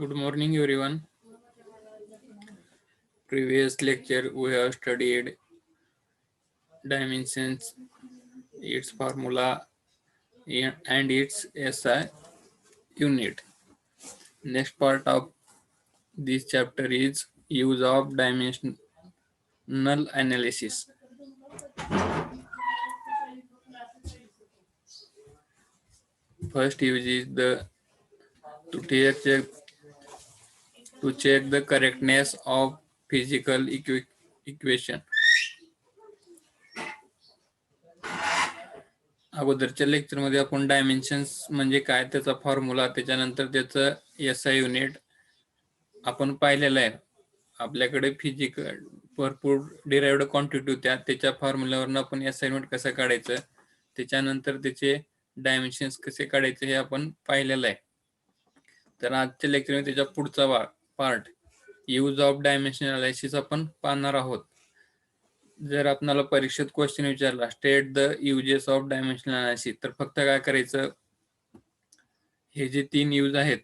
Good morning, everyone. Previous lecture we have studied dimensions, its formula, and its SI unit. Next part of this chapter is use of dimensional analysis. First use is the to check the correctness of physical equation. अगोदरच्या लेक्चरमध्ये आपण dimensions म्हणजे काय, त्याचा formula, त्याच्यानंतर त्याचं SI unit आपण पाहिलेलं आहे. आपल्याकडे फिजिकल भरपूर डिराइव्ड क्वांटिटी होत्या, त्याच्या फॉर्म्युल्यावरून आपण एसआय युनिट कसं काढायचं, त्याच्यानंतर त्याचे डायमेन्शन्स कसे काढायचे हे आपण पाहिलेलं आहे. तर आजच्या लेक्चरमध्ये त्याच्या पुढचा part use of dimension analysis आपण पाहणार आहोत. जर आपल्याला परीक्षेत क्वेश्चन विचारला state the uses of dimensional analysis, तर फक्त काय करायचं, हे जे 3 यूज आहेत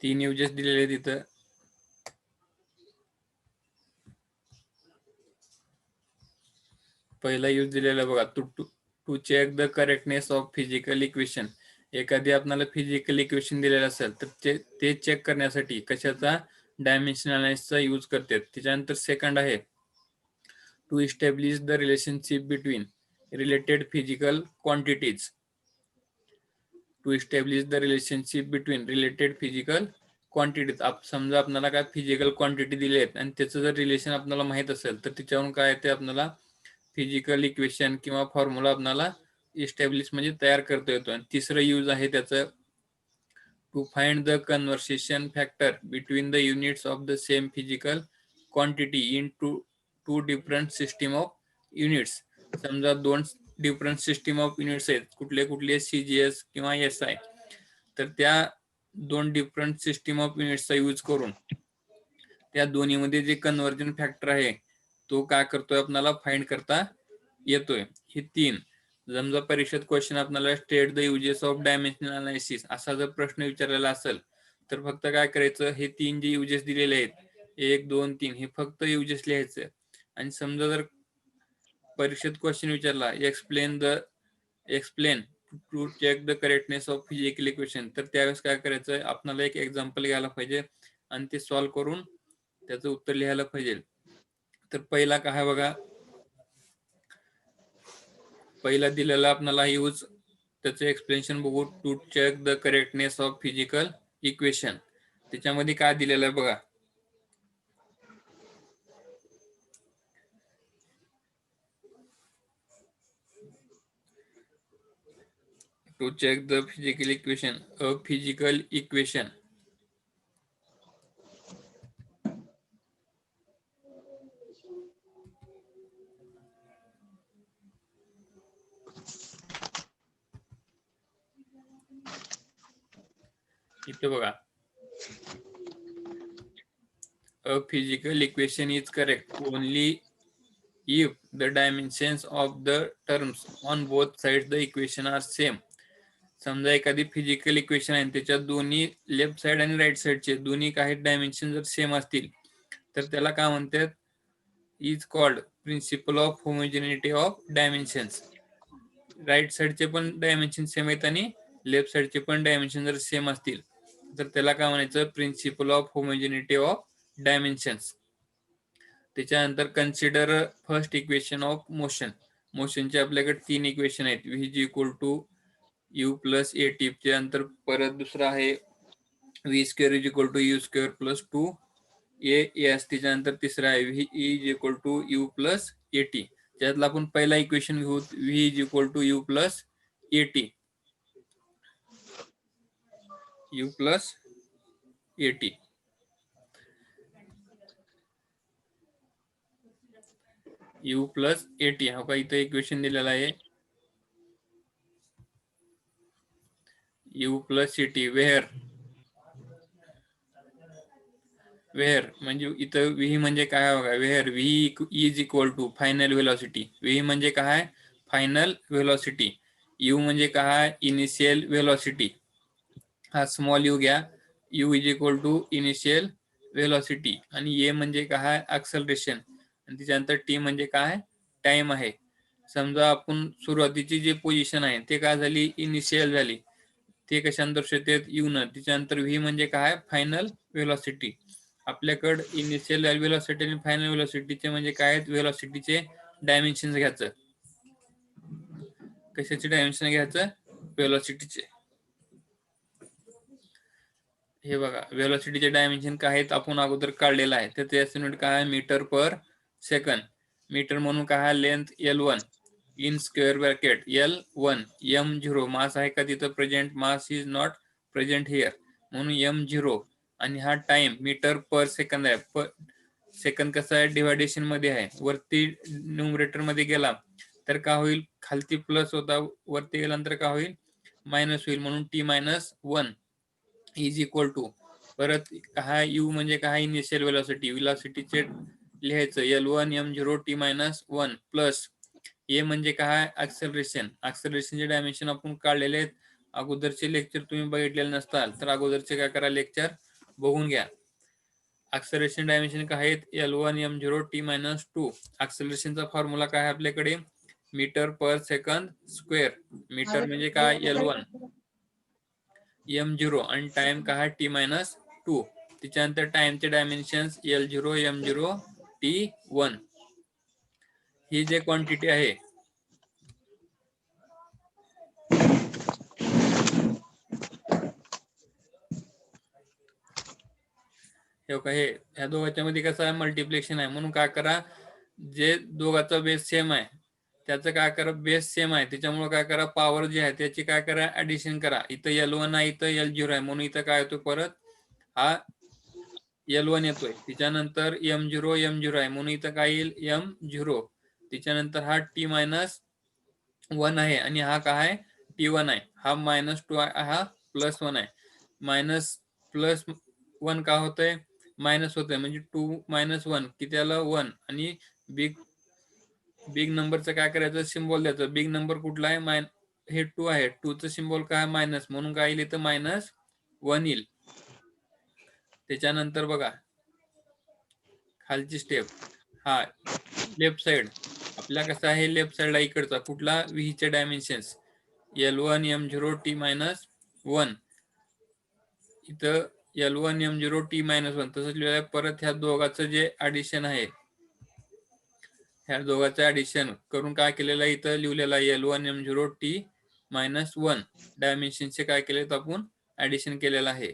युजेस दिलेले तिथं. पहिला यूज दिलेला बघा, to check the correctness of physical equation. एखादी आपल्याला फिजिकल इक्वेशन दिलेलं असेल तर ते चेक करण्यासाठी कशाचा, डायमेन्शन अनालिसिसचा यूज करतात. त्याच्यानंतर सेकंड आहे to establish the relationship between related physical quantities. To establish the relationship between related physical quantities. समजा आपल्याला काय फिजिकल क्वांटिटी दिली आहेत आणि त्याचं जर रिलेशन आपल्याला माहित असेल तर त्याच्यावरून काय ते आपल्याला फिजिकल इक्वेशन किंवा फॉर्म्युला आपल्याला इस्टॅब्लिश म्हणजे तयार करता येतो. आणि तिसरं यूज आहे त्याचं to find the conversation factor between the units of the same physical quantity in two different system of units. समजा 2 डिफरंट सिस्टीम ऑफ युनिट्स आहेत, कुठले सीजीएस किंवा एसआय. तर त्या 2 डिफरंट सिस्टीम ऑफ युनिट्सचा यूज करून त्या दोन्हीमध्ये जे कन्व्हर्जन फॅक्टर आहे तो काय करतोय, आपल्याला फाइंड करता येतोय. हे 3 समजा परीक्षेत क्वेश्चन आपल्याला state the uses of dimensional analysis असा जर प्रश्न विचारलेला असेल तर फक्त काय करायचं, हे 3 जे युजेस दिलेले आहेत 1 2 3 हे फक्त युजेस लिहायचं. आणि समजा जर परीक्षेत क्वेश्चन विचारला explain to check the correctness of physical equation, तर त्यावेळेस काय करायचं, आपल्याला एक एक्झाम्पल घ्यायला पाहिजे आणि ते सॉल्व्ह करून त्याचं उत्तर लिहायला पाहिजे. तर पहिला काय बघा, पहिला दिलेला आपल्याला यूज, त्याचं एक्सप्लेनेशन बघू. To check the correctness of physical equation. त्याच्यामध्ये काय दिलेलं आहे बघा, to check the physical equation, a physical equation. इथे बघा, a physical equation is correct only if the dimensions of the terms on both sides the equation are same. समजा एखादी physical equation आहे, त्याच्या दोन्ही लेफ्ट साइड आणि right साइडचे दोन्ही काही डायमेन्शन जर सेम असतील तर त्याला काय म्हणतात, is called principle of homogeneity of dimensions. Right साइडचे पण डायमेन्शन सेम आहेत आणि लेफ्ट साइडचे पण डायमेन्शन जर सेम असतील तर त्याला काय म्हणायचं, principle of homogeneity of dimensions. त्याच्यानंतर consider first equation of motion. मोशनचे आपल्याकडे 3 इक्वेशन आहेत, v is equal to u plus A t. त्यानंतर परत दुसरा आहे v square is equal to u square plus 2 a s. त्याच्यानंतर तिसरा आहे v is equal to u plus A t. त्यातला आपण पहिला इक्वेशन घेऊ, v is equal to u plus A t. You plus A t. You plus A T हा का इथं इक्वेशन दिलेला आहे, U plus A T, where where म्हणजे इथं व्ही म्हणजे काय बघा, where V is equal to final velocity. V म्हणजे काय, फायनल व्हेलॉसिटी. यू म्हणजे काय, इनिशियल व्हेलॉसिटी. हा स्मॉल यू घ्या, U is equal to initial velocity. आणि ए म्हणजे काय, ऍक्सलरेशन. आणि त्याच्यानंतर टी म्हणजे काय, टाइम आहे. समजा आपण सुरुवातीची जी पोझिशन आहे ते काय झाली, इनिशियल झाली, ते कशाने दर्शवतात, यू न. त्याच्यानंतर व्ही म्हणजे काय, फायनल व्हेलॉसिटी. आपल्याकडे इनिशियल व्हेलॉसिटी आणि फायनल व्हेलॉसिटीचे म्हणजे काय, व्हेलॉसिटीचे डायमेन्शन घ्यायचं. कशाचे डायमेन्शन घ्यायचं, व्हेलॉसिटीचे. हे बघा, व्हेलॉसिटीचे डायमेन्शन काय आहेत आपण अगोदर काढलेलं आहे. तर त्याचे युनिट काय, मीटर पर सेकंड. मीटर म्हणून काय, length L1 in square bracket L1. m0 मास आहे का तिथं present, mass is not present here, म्हणून m0. आणि हा टाइम मीटर पर सेकंद आहे. पर सेकंद कसा आहे, डिव्हायडेशन मध्ये आहे. वरती न्यूमरेटर मध्ये गेला तर काय होईल, खालती प्लस होता, वरती गेल्यानंतर काय होईल, मायनस होईल. म्हणून t-1 इज इक्वल टू, परत काय, यू म्हणजे काय, इनिशियल व्हेलॉसिटी. व्हेलॉसिटीचे लिहायचं L1 m0 t-1 प्लस ए म्हणजे काय, ऍक्सलरेशन. ऍक्सलरेशनचे डायमेन्शन आपण काढलेले आहेत. अगोदरचे लेक्चर तुम्ही बघितलेले नसताल तर अगोदरचे काय करा, लेक्चर बघून घ्या. ऍक्सलरेशन डायमेन्शन काय आहेत, L1 m0 t-2. ऍक्सलरेशनचा फॉर्म्युला काय आहे आपल्याकडे, metre per second square. Metre म्हणजे काय, L1 m0 आणि टाइम काय, t-2. त्याच्यानंतर टाइमचे डायमेन्शन L0 m0 t1. ही जे क्वांटिटी आहे हे ह्या दोघांच्या मध्ये कसं आहे, मल्टिप्लिकेशन आहे. म्हणून काय करा, जे दोघांचा बेस सेम आहे त्याचं काय करा, बेस सेम आहे त्याच्यामुळे काय करा, पॉवर जी आहे त्याची काय करा, ऍडिशन करा. इथं L1 आहे, इथं L0 आहे, म्हणून इथं काय होतो, परत हा L1 येतोय. त्याच्यानंतर m0 m0 आहे, म्हणून इथं काय येईल, m0. त्याच्यानंतर हा t-1 आहे आणि हा काय आहे, t1 आहे. हा -2 आहे, हा +1 आहे. मायनस प्लस 1 का होतंय, मायनस होतंय, म्हणजे 2 - 1 किती आलं, 1. आणि बिग नंबरचं काय करायचं, सिम्बॉल द्यायचं. बिग नंबर कुठला आहे, हे 2 आहे, 2 चं सिम्बॉल काय, मायनस, म्हणून काय येईल इथं, -1 येईल. त्याच्यानंतर बघा खालची स्टेप, हा लेफ्ट साइड. आपला कसा आहे, लेफ्ट साइडला इकडचा कुठला, व्हीचे डायमेन्शन्स L1 m0 t-1. इथं L1 m0 t-1 तसंच लिहिलं. परत ह्या दोघांचं जे ऍडिशन आहे, ह्या दोघांचं ऍडिशन करून काय केलेलं आहे, इथं लिहिलेलं आहे L1 m0 t-1. डायमेन्शनचे काय केलेत आपण, ऍडिशन केलेलं आहे.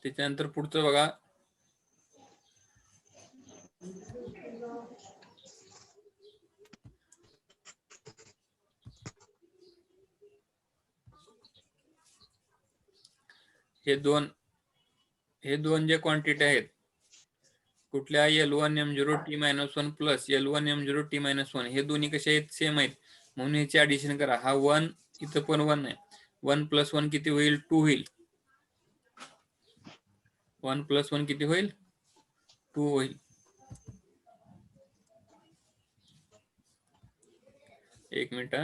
त्याच्यानंतर पुढचं बघा, हे दोन जे क्वांटिटी आहेत, कुठल्या, L1 m0 t-1 plus L1 m0 t-1, हे दोन्ही कसे आहेत, सेम आहेत, म्हणून ह्याचे ऍडिशन करा. हा 1, इथं पण 1 आहे. 1 + 1 किती होईल, 2 होईल. 1 + 1 किती होईल, 2 होईल. एक मिनिट.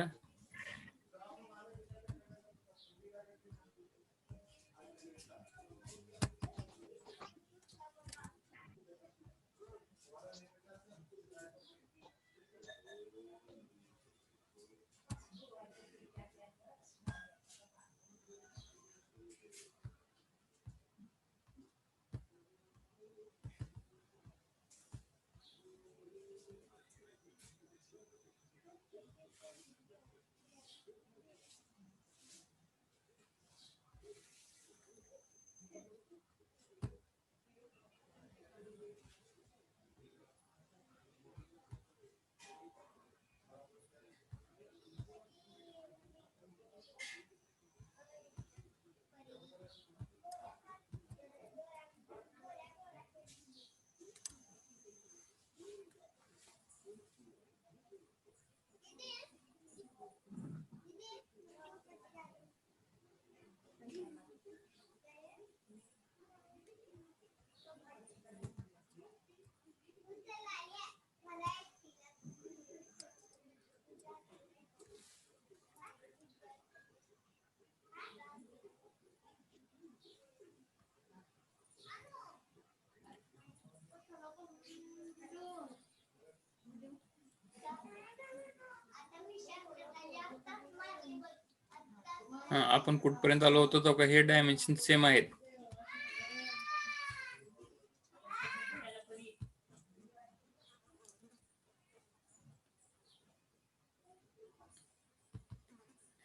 आपण कुठपर्यंत आलो होतो तो का हे डायमेन्शन सेम आहेत.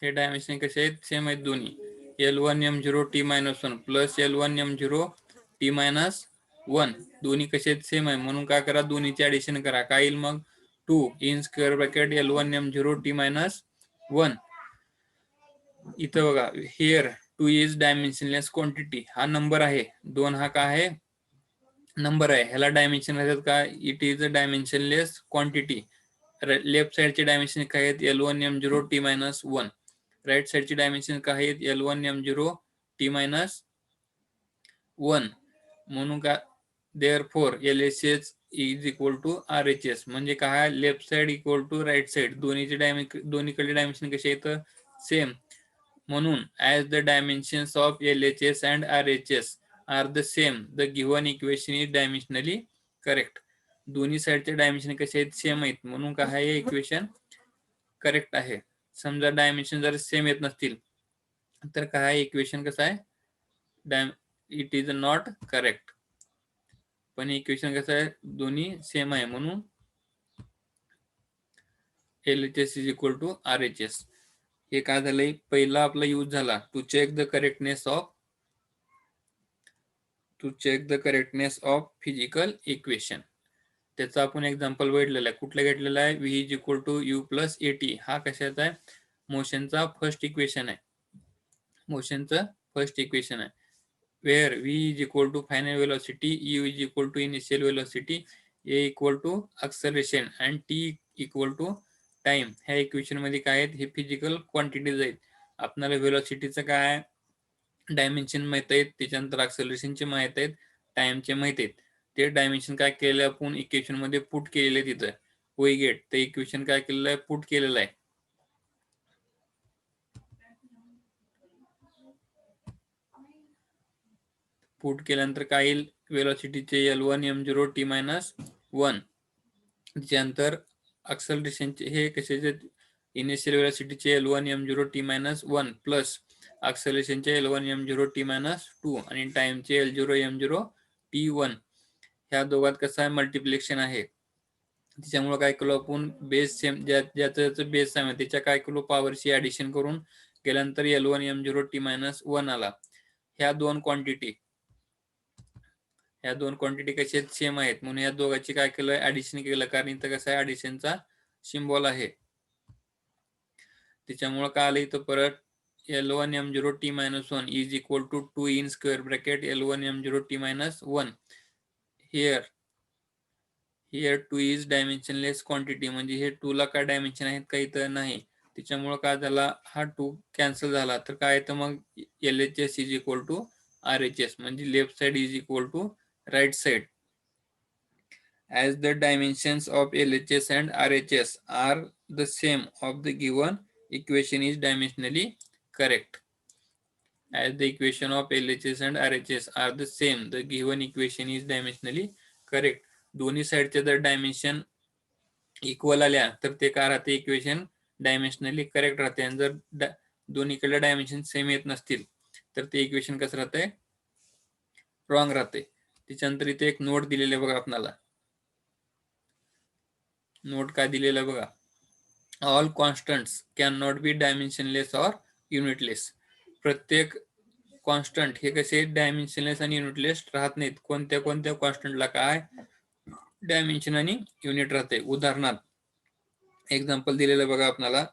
हे डायमेन्शन कसे आहेत, सेम आहेत दोन्ही. L1 M0 T-1 plus L1 M0 T-1 दोन्ही कसे आहेत, सेम आहे. म्हणून काय करा, दोन्हीचे ऍडिशन करा. काय येईल मग, 2 in square bracket L1 M0 T-1. इथं बघा, हिअर 2 इज डायमेन्शनलेस क्वांटिटी. हा नंबर आहे, 2 हा काय आहे, नंबर आहे. ह्याला डायमेन्शन असतात काय, it is a dimensionless quantity. Left साइडचे डायमेन्शन काय आहेत, L1 M0 T-1. Right साइडचे dimension काय आहेत, L1 M0 T-1. म्हणून का, therefore LHS is equal to RHS. म्हणजे काय, left side equal to right side. दोन्हीकडे डायमेन्शन कसे येतं, सेम. म्हणून as the dimensions of LHS and RHS are the same, the given equation is dimensionally correct. दोन्ही साईडचे डायमेन्शन कसे आहेत, सेम आहेत. म्हणून काय आहे, इक्वेशन करेक्ट आहे. समजा डायमेन्शन जर सेम येत नसतील तर काय, इक्वेशन कसं आहे, इट इज नॉट करेक्ट. पण इक्वेशन कसं आहे, दोन्ही सेम आहे. म्हणून LHS is equal to RHS. हे काय झालंय, पहिला आपला यूज झाला to check the correctness of physical equation. त्याचा आपण एक्झाम्पल बघितलेला आहे. कुठला घेतलेला आहे, V is equal to U plus AT. हा कशाचा आहे, मोशनचा फर्स्ट इक्वेशन आहे. Where V is equal to final velocity, U is equal to initial velocity, A equal to acceleration and T equal to time. ह्या equation मध्ये काय आहेत, हे फिजिकल क्वांटिटीज आहेत. आपल्याला वेलोसिटीचं काय डायमेन्शन माहित आहेत, त्याच्यानंतर एक्सेलरेशनचे माहित आहेत, टाइमचे माहित आहेत. ते डायमेन्शन काय केलेलं आपण इक्वेशन मध्ये पुट केलेले आहे. तिथं वी गेट ते इक्वेशन काय केलेलं आहे, पुट केलेलं आहे. पुट केल्यानंतर काय येईल, वेलोसिटीचे L1 M0 T-1. त्याच्यानंतर एक्सेलरेशनचे हे कशाचे, initial वेलोसिटीचे L1 M0 T-1 plus एक्सेलरेशनचे L1 M0 T-2 आणि टाइमचे L0 M0 T1. ह्या दोघात कसं आहे, मल्टिप्लिकेशन आहे. त्याच्यामुळे काय केलं आपण, बेस सेम, ज्याचं बेस सेम आहे त्याच्या काय केलो, पॉवरची ऍडिशन करून केल्यानंतर L1 M0 T-1 आला. ह्या दोन क्वांटिटी कशा आहेत, सेम आहेत. म्हणून या दोघांची काय केलं, ऍडिशन केलं. कारण इथं कसं आहे, ऍडिशनचा सिम्बॉल आहे. त्याच्यामुळे काय आलं इथं परत, L1 M0 T-1 is equal to 2 in square bracket L1 M0 T-1. Here 2 is dimensionless quantity. म्हणजे हे 2 ला काय डायमेन्शन आहेत, काही तर नाही. त्याच्यामुळे काय झाला, हा 2 कॅन्सल झाला. तर काय येतं मग, LHS is equal to RHS. म्हणजे left side is equal to right side. As the dimensions of LHS and RHS are the same of the given equation is dimensionally correct. As the equation of LHS and RHS are the same, the given equation is dimensionally correct. दोन्ही साईडचे जर dimension equal आल्या तर ते काय राहते, equation डायमेन्शनली correct राहते. आणि जर दोन्हीकडे डायमेन्शन सेम येत नसतील तर ते इक्वेशन कसं राहते, रॉंग राहते. त्याच्यानंतर इथे एक नोट दिलेले बघा आपल्याला. नोट काय दिलेलं बघा, all constants can not be dimensionless or unitless. प्रत्येक कॉन्स्टंट हे कसे डायमेन्शनलेस आणि युनिटलेस राहत नाहीत. कोणत्या कॉन्स्टंटला काय डायमेन्शन आणि युनिट राहते. उदाहरणार्थ एक्झाम्पल दिलेलं बघा आपल्याला.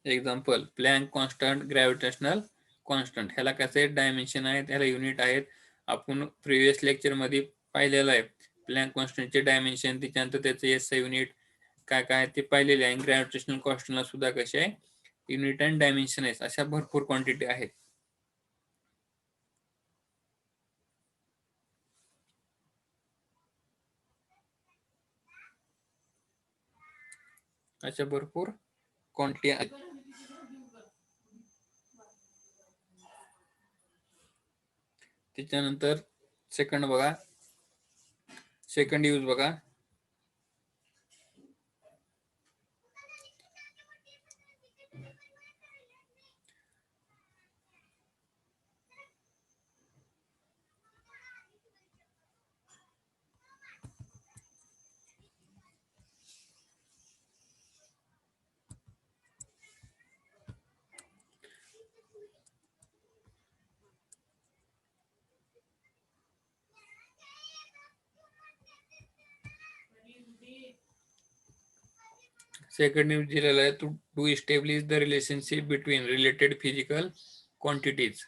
Example, plank constant, gravitational constant. ह्याला कसे डायमेन्शन आहेत, ह्याला युनिट आहेत. आपण प्रिव्हियस लेक्चर मध्ये पाहिलेलं आहे. प्लँक कॉन्स्टंटचे डायमेन्शन, त्याच्यानंतर त्याचे SI युनिट काय काय ते पाहिलेले आहे. ग्रॅव्हिटेशनल कॉन्स्टंटला सुद्धा कसे आहे, युनिट अँड डायमेन्शन आहेत. अशा भरपूर क्वांटिटी आहेत. अशा भरपूर क्वांटिटी आहेत. त्याच्यानंतर सेकंड बघा, सेकंड यूज बघा. सेकंड न्यूज दिलेला आहे to establish the relationship between related physical quantities.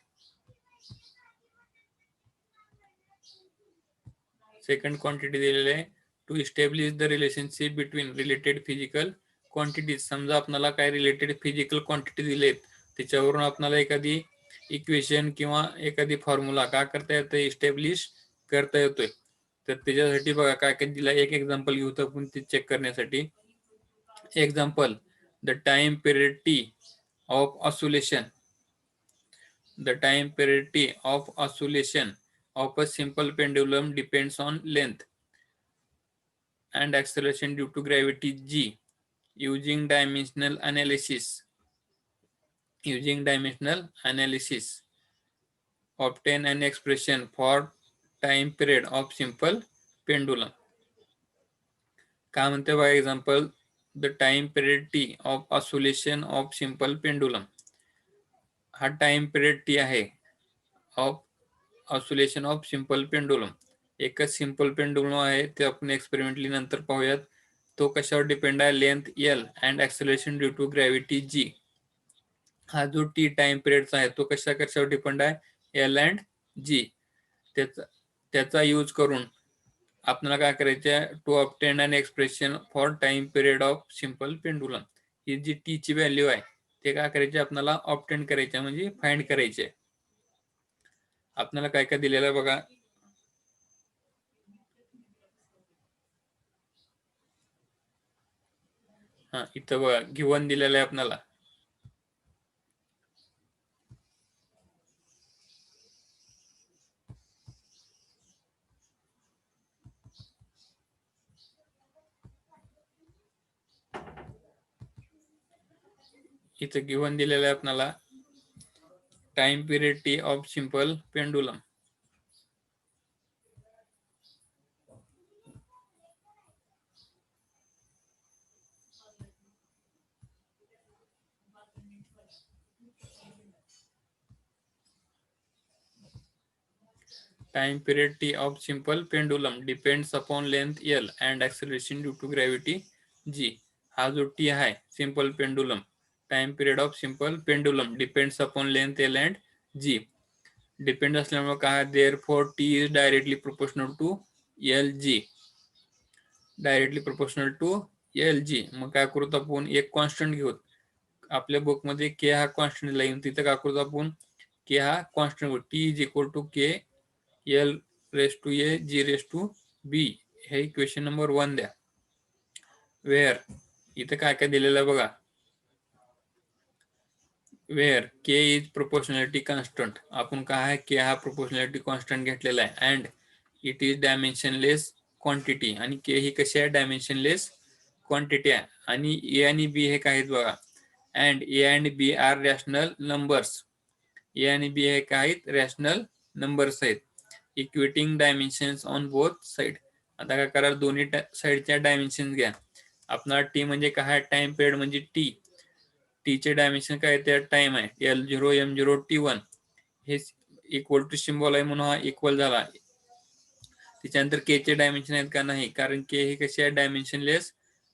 Second quantity दिलेली आहे to establish the relationship between related physical quantities. समजा आपल्याला काय रिलेटेड फिजिकल क्वांटिटी दिलेत त्याच्यावरून आपल्याला एखादी इक्वेशन किंवा एखादी फॉर्म्युला काय करता येतं, इस्टॅब्लिश करता येतोय. तर त्याच्यासाठी बघा काय काय दिला, एक एक्झाम्पल घेऊ तर आपण ते चेक करण्यासाठी. Example, the time period T of oscillation. The time period t of oscillation of a simple pendulum depends on length and acceleration due to gravity g. Using dimensional analysis, obtain an expression for time period of simple pendulum. काय म्हणते बघा example, the time period T of oscillation of simple pendulum. हा time period T आहे of oscillation of simple pendulum. एकच simple pendulum आहे ते आपण experimentally नंतर पाहूयात. तो कशावर डिपेंड आहे, length L and acceleration due to gravity g. हा जो टी टाइम पिरियडचा आहे तो कशावर डिपेंड आहे, एल अँड जी. त्याचा यूज करून आपल्याला काय करायचे, to obtain an expression for time period of simple pendulum. ही जी टी ची व्हॅल्यू आहे ते काय करायचे, आपल्याला ऑब्टेन करायचे म्हणजे फाइंड करायचे. आपल्याला काय काय दिलेलं आहे बघा. हा इथं बघा गिव्हन दिलेलं आहे आपल्याला. इथं गिव्हन दिलेलं आहे आपल्याला time period T of simple pendulum. Time period t of simple pendulum depends upon length L and acceleration due to gravity G. हा जो t आहे simple pendulum, time period of simple pendulum depends upon length L and G. Depend असल्यामुळे काय, therefore t is directly proportional to L G. Directly proportional to L G. मग काय करू आपण, एक कॉन्स्टंट घेऊ. आपल्या बुकमध्ये के हा कॉन्स्टंट दिला, तिथं काय करू आपण, के हा कॉन्स्टंट घेऊ. T is equal to K L raise to a g raise to b. हे इक्वेशन नंबर 1 द्या. वेअर इथं काय काय दिलेलं आहे बघा. Where K is proportionality constant. आपण काय आहे, के हा प्रोपोर्शनॅलिटी कॉन्स्टंट घेतलेला आहे. And it is dimensionless quantity. आणि के ही कशी आहे, डायमेन्शनलेस क्वांटिटी आहे. आणि ए आणि बी हे काय आहेत बघा. And a and b are rational numbers. A आणि बी हे काय आहेत, रॅशनल नंबर्स आहेत. Equating dimensions on both side. आता काय करा, दोन्ही साइडच्या डायमेन्शन घ्या. आपला टी म्हणजे काय, टाइम पिरियड म्हणजे टी. टी चे डायमेन्शन काय, त्या टाइम आहे L0 M0 T1. हे इक्वल टू सिम्बॉल आहे म्हणून हा इक्वल झाला. त्याच्यानंतर के चे डायमेन्शन आहेत का, नाही, कारण के ही कशी आहे, डायमेन्शनलेस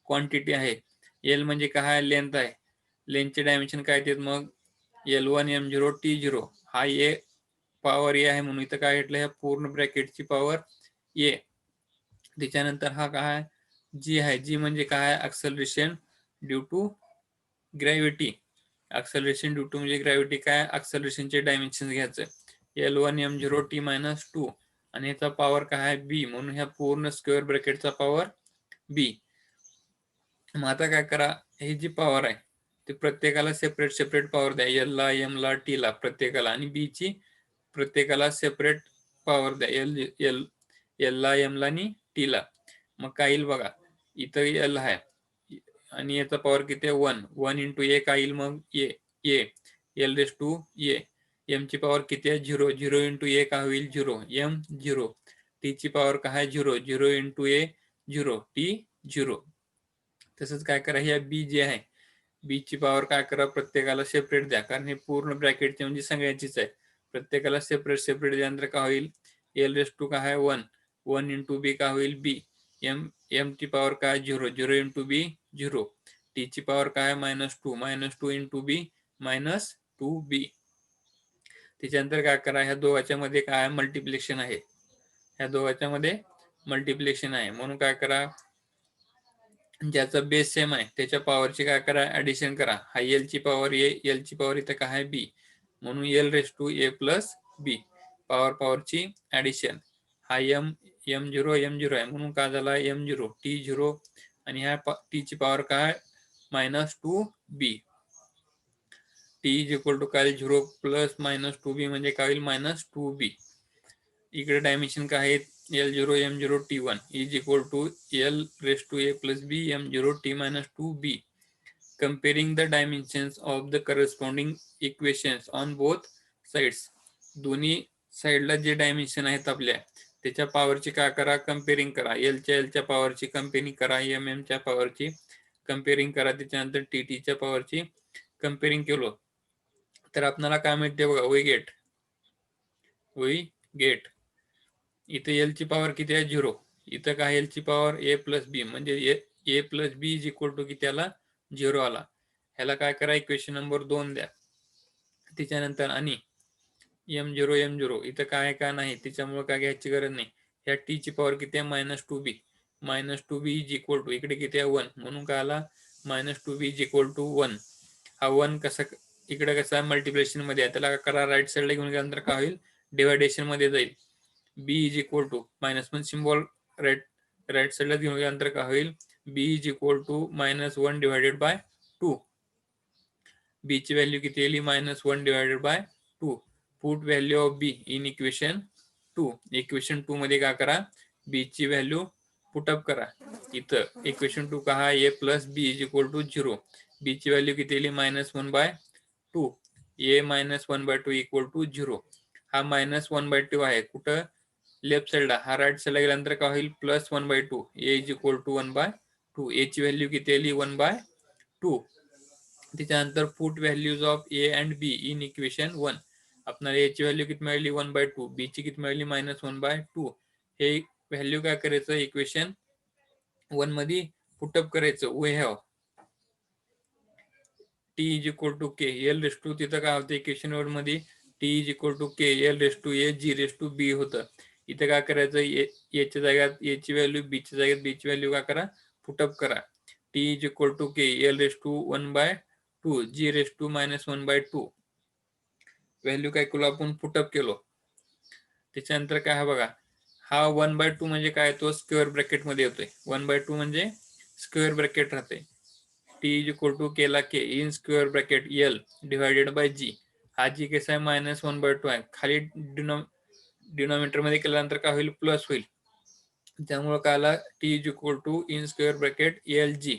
क्वांटिटी आहे. एल म्हणजे काय, लेंथ आहे. लेंथचे डायमेन्शन काय आहेत मग, L1 M0 T0. हा ए पॉवर ए आहे म्हणून इथं काय घेतलं, ह्या पूर्ण ब्रॅकेटची पॉवर ए. त्याच्यानंतर हा काय, जी आहे. जी म्हणजे काय, acceleration due to gravity. Acceleration due to म्हणजे ग्रॅव्हिटी काय, ऍक्सलरेशनचे डायमेन्शन घ्यायचं. L1 M0 T-2. आणि ह्याचा पॉवर काय आहे, बी. म्हणून ह्या पूर्ण स्क्वेअर ब्रॅकेटचा पॉवर बी. मग आता काय करा, ही जी पॉवर आहे ती प्रत्येकाला सेपरेट पॉवर द्या. एल ला, एम ला, टी ला प्रत्येकाला. आणि बी ची प्रत्येकाला सेपरेट पॉवर द्या. एल ला, एम ला आणि टी ला. मग काय येईल बघा, इथं एल आहे आणि याचा पॉवर किती आहे, 1 इंटू ए काय येईल मग, A L raise to A. M ची पॉवर किती आहे, 0 इंटू ए काय होईल, 0. टी ची पॉवर काय आहे, 0 इंटू ए 0 टी 0. तसंच काय करा, ह्या बी जी आहे, बी ची पॉवर काय करा, प्रत्येकाला सेपरेट द्या. कारण हे पूर्ण ब्रॅकेटचे म्हणजे सगळ्यांचीच आहे. प्रत्येकाला सेपरेट द्यानंतर काय होईल, एल रेस टू काय आहे, 1 इंटू बी काय होईल, बी. एम ची पॉवर काय, 0 इंटू बी 0. टी ची पॉवर काय -2 इंटू बी -2b. त्याच्यानंतर काय करा, ह्या दोघांच्या मध्ये काय मल्टिप्लिकेशन आहे, ह्या दोघांच्या मध्ये मल्टिप्लिकेशन आहे, म्हणून काय करा, ज्याचा बेस सेम आहे त्याच्या पॉवरची काय करा, ऍडिशन करा. हा एल ची पॉवर ए, एल ची पॉवर इथं काय आहे बी, म्हणून l raise to a plus b, पॉवरची ऍडिशन. हा m0 आहे, म्हणून काय झाला m0 t0, आणि ह्या टी ची पॉवर काय -2b. T is equal to काय 0 प्लस -2b म्हणजे काय होईल -2b. इकडे डायमेन्शन काय आहे, L0 m0 t1 is equal to L raise to a plus b m0 t -2b. Comparing the dimensions of the corresponding equations on both sides. दोन्ही साइडला जे डायमेन्शन आहेत आपल्या, त्याच्या पॉवरची काय करा, कंपेअरिंग करा. एलच्या पॉवरची कंपेअरिंग करा, च्या पॉवरची कंपेअरिंग करा, त्याच्यानंतर टीच्या पॉवरची कंपेअरिंग केलो तर आपल्याला काय मिळते बघा, वी गेट. इथे एल ची पॉवर किती आहे 0, इथं काय एल ची पॉवर ए प्लस बी, म्हणजे a plus b is equal to किती आला 0 आला. ह्याला काय करा, इक्वेशन नंबर 2 द्या. त्याच्यानंतर आणि m0 इथं काय काय नाही, त्याच्यामुळे काय घ्यायची गरज नाही. ह्या टी ची पॉवर किती आहे -2b इज इक्वल टू इकडे किती आहे 1, म्हणून काय आला -2b इज इक्वल टू 1. हा 1 कसा इकडे कसा मल्टिप्लिकेशन मध्ये आहे, त्याला करा राईट साईडला घेऊन गेल्यानंतर काय होईल, डिव्हायडेशन मध्ये जाईल. b is equal to -1 symbol right साईडला घेऊन गेल्यानंतर काय होईल, b is equal to -1 divided by 2. b ची व्हॅल्यू किती आली -1 divided by 2. Put value of b in equation 2. Equation 2 मध्ये काय करा, b ची व्हॅल्यू पुटअप करा. इथं इक्वेशन 2 का आहे, a plus b is equal to 0. b ची व्हॅल्यू किती आली -1 by 2. a -1 by 2 equal to 0. हा -1 बाय 2 आहे कुठं, लेफ्ट साईडला. हा राईट साईडला गेल्यानंतर काय होईल, +1 by 2. a is equal to 1 by 2. a ची व्हॅल्यू किती आली 1 बाय 2. त्याच्यानंतर put values of a and b in equation 1. आपल्याला a ची व्हॅल्यू किती मिळाली 1 बाय 2, b ची किती मिळाली -1 बाय 2. हे व्हॅल्यू काय करायचं, इक्वेशन 1 मध्ये पुटअप करायचं. We have t is equal to k L raise to, तिथं काय होतं इक्वेशन 1 मध्ये t is equal to k L raise to a g raise to b होतं. इथं काय करायचं, a च्या जाग्यात a ची व्हॅल्यू, b च्या जाग्यात b ची व्हॅल्यू काय करा, पुटअप करा. t is equal to k L raise to 1 by 2 g raise to -1 by 2. Value काय केलो आपण, पुटअप केलो. त्याच्यानंतर काय आहे बघा, हा 1 बाय 2 म्हणजे काय, तो स्क्वेअर ब्रॅकेट मध्ये येतोय. 1 बाय 2 म्हणजे स्क्वेअर ब्रॅकेट राहते. t इज इक्वल टू केला k in square bracket l divided by g. हा जी कसा आहे -1 बाय 2 आहे, खाली डिनॉमिनेटर मध्ये केल्यानंतर काय होईल, प्लस होईल. त्यामुळे काय आला, t is equal to in square bracket lg.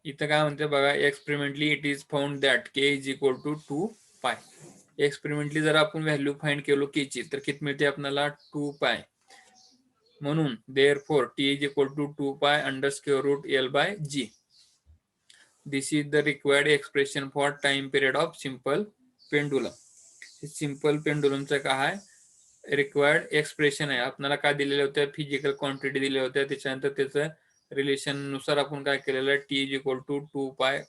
इथं काय म्हणते बघा, experimentally it is found that k is equal to 2 pi. Experimentally जर आपण व्हॅल्यू फाइंड केलो k ची, तर किती मिळते आपल्याला 2 पाय. म्हणून therefore t is equal to 2 pi under square root l by g. This is the required expression for time period of simple pendulum. Simple पेंडुलमचं काय आहे, रिक्वायर्ड एक्सप्रेशन आहे. आपल्याला काय दिलेल्या होत्या, फिजिकल क्वांटिटी दिल्या होत्या. त्याच्यानंतर त्याचं रिलेशन नुसार आपण काय केलेलं आहे, t इज इक्वल टू 2 पाय,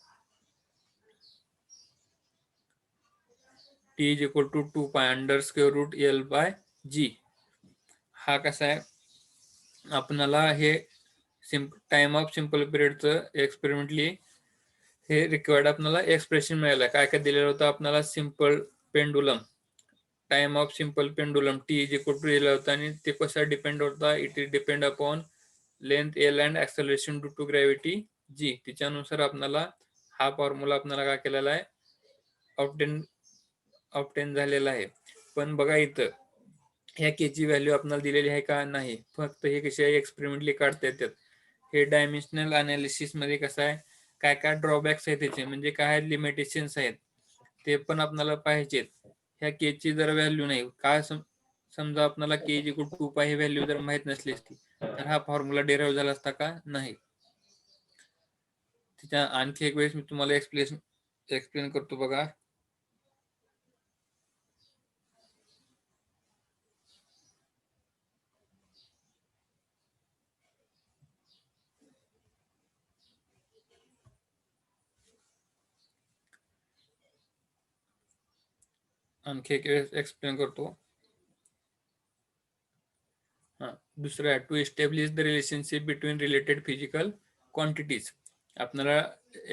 t is equal to 2 pi under square root l by g. हा कसा आहे, आपल्याला हे टाइम ऑफ सिंपल पिरियडचं एक्सपेरिमेंटली हे रिक्वायर्ड आपल्याला एक्सप्रेशन मिळालं. काय काय दिलेलं होतं आपल्याला, simple pendulum, time of simple pendulum t is equal to l होता, आणि ते कसा डिपेंड होता, it is depend upon length l and acceleration due to gravity g. त्याच्यानुसार आपल्याला हा फॉर्म्युला आपल्याला काय केलेला आहे, ऑब्टेन झालेला आहे. पण बघा इथं ह्या के ची व्हॅल्यू आपल्याला दिलेली आहे का, नाही. फक्त हे कसे आहे, एक्सपेरिमेंटली काढता येतात. हे डायमेन्शनल अनालिसिस मध्ये कसं आहे, काय काय ड्रॉबॅक्स आहेत त्याचे, म्हणजे काय लिमिटेशन्स आहेत, ते पण आपल्याला पाहिजेत. ह्या के ची जर व्हॅल्यू नाही, काय समजा आपल्याला के इज इक्वल टू 2 पाय ही व्हॅल्यू जर माहित नसली असती, तर हा फॉर्म्युला डेराईव्ह झाला असता का, नाही. त्याच्या आणखी एक वेळेस मी तुम्हाला एक्सप्लेन करतो बघा. आणखी एक एक्सप्लेन करतो. दुसरं आहे to establish the relationship between related physical quantities. आपल्याला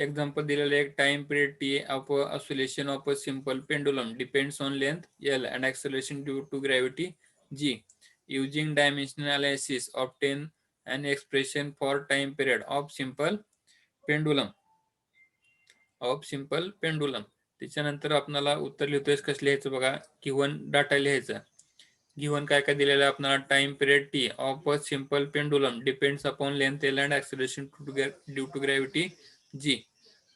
एक्झाम्पल दिलेलं एक time period T of oscillation of a simple pendulum depends on length L and acceleration due to gravity G. Using dimensional analysis obtain an expression for time period of simple pendulum. त्याच्यानंतर आपल्याला उत्तर लिहितोय कसं लिहायचं बघा. Given data लिहायचा. Given काय काय दिलेलं आहे आपल्याला. Time period T of a simple pendulum depends upon length L and acceleration due to gravity g.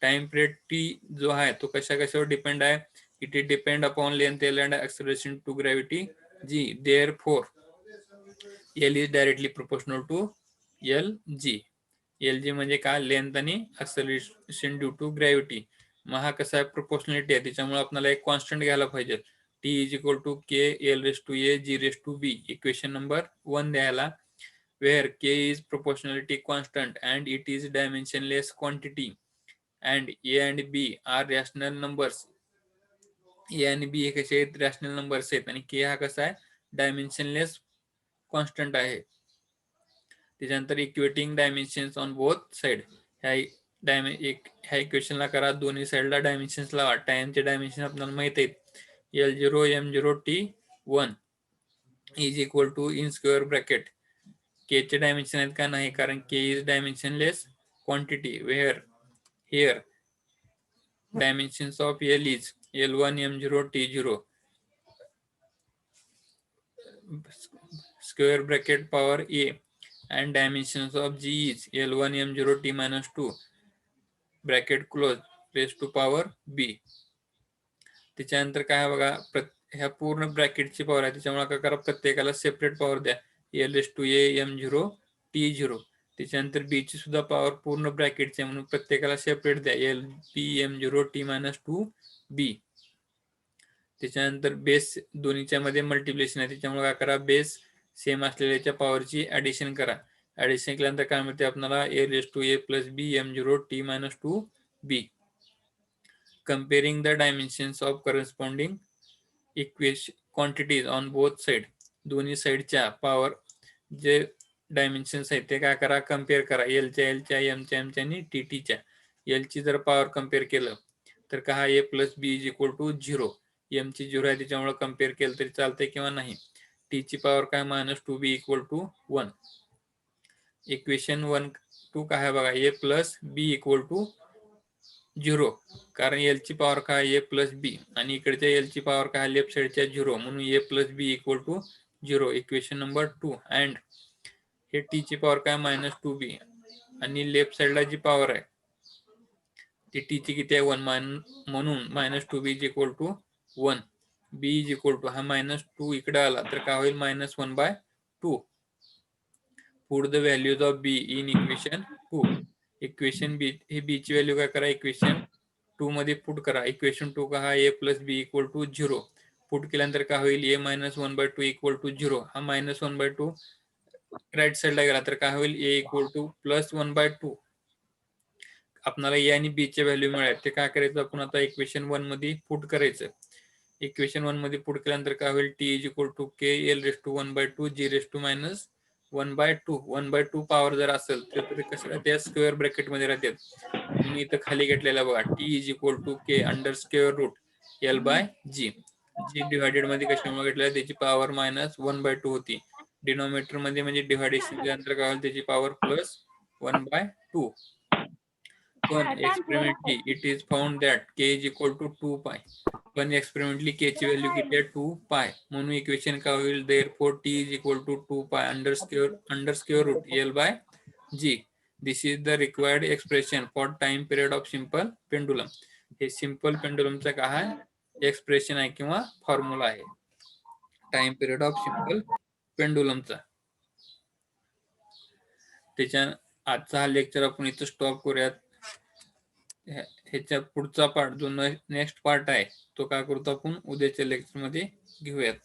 Time period T जो आहे तो कशावर डिपेंड आहे. It is depend upon length L and acceleration to gravity g. Therefore L is directly proportional to L g. L g म्हणजे काय, length आणि acceleration due to gravity. मग हा कसा आहे, प्रोपोर्शनलिटी आहे, त्याच्यामुळे आपल्याला एक कॉन्स्टंट घ्यायला पाहिजे. T is equal to K L raise to a g raise to b. Equation number 1 द्यायला. Where K is proportionality constant and it is dimensionless quantity and a and b are rational numbers. A आणि b हे कसे आहेत, rational numbers आहेत, आणि के हा कसा आहे, डायमेन्शनलेस कॉन्स्टंट आहे. त्याच्यानंतर equating dimensions on both side. ह्या इक्वेशनला करा, दोन्ही साइडला डायमेन्शन्स लावा. टाइमचे डायमेन्शन आपल्याला माहित आहेत. L0 M0 T1 is equal to in square bracket. K चे डायमेन्शन आहेत का, नाही, कारण k is dimensionless quantity. Where here dimensions of l is L1 M0 T0 square bracket power a and dimensions of g is L1 M0 T minus 2 bracket close raised to power b. त्याच्यानंतर काय बघा, ह्या पूर्ण ब्रॅकेटची power आहे, त्याच्यामुळे काय करा, प्रत्येकाला सेपरेट पॉवर द्या. L raise to a M0 T0. त्याच्यानंतर बी ची सुद्धा पॉवर पूर्ण ब्रॅकेटची म्हणून प्रत्येकाला सेपरेट द्या. एल बी M0 T minus 2 b. त्याच्यानंतर बेस दोन्हीच्या मध्ये मल्टिप्लिकेशन आहे, त्याच्यामुळे काय करा, बेस सेम असलेल्याच्या पॉवरची ऍडिशन करा. ऍडिशन केल्यानंतर काय मिळते आपल्याला, a raise to a plus b M0 T minus 2 b. Comparing the dimensions of corresponding quantities on both side. दोन्ही साइडच्या पॉवर जे डायमेन्शन्स आहेत ते काय करा, कम्पेअर करा. एलच्या एमच्या आणि टीच्या. एलची जर पॉवर कम्पेअर केलं तर काय, a plus b is equal to 0. एमची 0 आहे, त्याच्यामुळे कम्पेअर केलं तरी चालतंय किंवा नाही. टीची पॉवर काय, -2b इक्वल टू 1. इक्वेशन 1-2 काय आहे बघा, ए प्लस बी इक्वल टू 0. कारण एल ची पॉवर काय, ए प्लस बी, आणि इकडच्या एल ची पॉवर काय, लेफ्ट साइडच्या 0, म्हणून a plus b equal to 0. Equation number 2. And हे टी ची पॉवर काय, -2b, आणि लेफ्ट साइडला जी पॉवर आहे ती टी ची किती आहे, 1, म्हणून -2b is equal to 1. B is equal to, हा -2 इकडे आला तर काय होईल, -1/2. Put the values of b in equation 2. Equation b, हे बी ची व्हॅल्यू काय करा, इक्वेशन 2 मध्ये पुट करा. इक्वेशन 2 का, हा a plus b equal to 0. Put केल्यानंतर काय होईल, ए -1/2 इक्वल टू 0. हा -1/2 राईट साइडला गेला तर काय होईल, ए इक्वल टू प्लस 1/2. आपल्याला ए आणि बी चे व्हॅल्यू मिळाले, ते काय करायचं, आपण आता इक्वेशन 1 मध्ये पुट करायचं. इक्वेशन 1 मध्ये पुट केल्यानंतर काय होईल, T is equal to K L raise to 1/2 g raise to -1/2. 1/2 power जर असेल तर कसं राहते, स्क्वेअर ब्रॅकेट मध्ये राहतात. मी इथं खाली घेतलेला बघा, T is equal to K under square root L by g. G divided मध्ये कशामुळे घेतलेला, त्याची पॉवर -1/2 होती. डिनॉमिनेटर मध्ये म्हणजे डिव्हायडेशन केल्यानंतर काय होईल, त्याची पॉवर प्लस 1/2. पण experimentally it is found that k is equal to 2π. पण एक्सपेरिमेंटली के ची व्हॅल्यू किती आहे, 2π. म्हणून इक्वेशन काय होईल, therefore t is equal to 2π under square root L by g. This is the required expression for time period of simple pendulum. हे simple पेंडुलमचा काय एक्सप्रेशन आहे किंवा फॉर्म्युला आहे, टाइम पिरियड ऑफ सिंपल पेंडुलमचा. त्याच्या आजचा हा लेक्चर आपण इथं स्टॉप करूयात. ह्याच्या पुढचा पार्ट जो नेक्स्ट पार्ट आहे तो काय करतो आपण उद्याच्या लेक्चर मध्ये घेऊयात.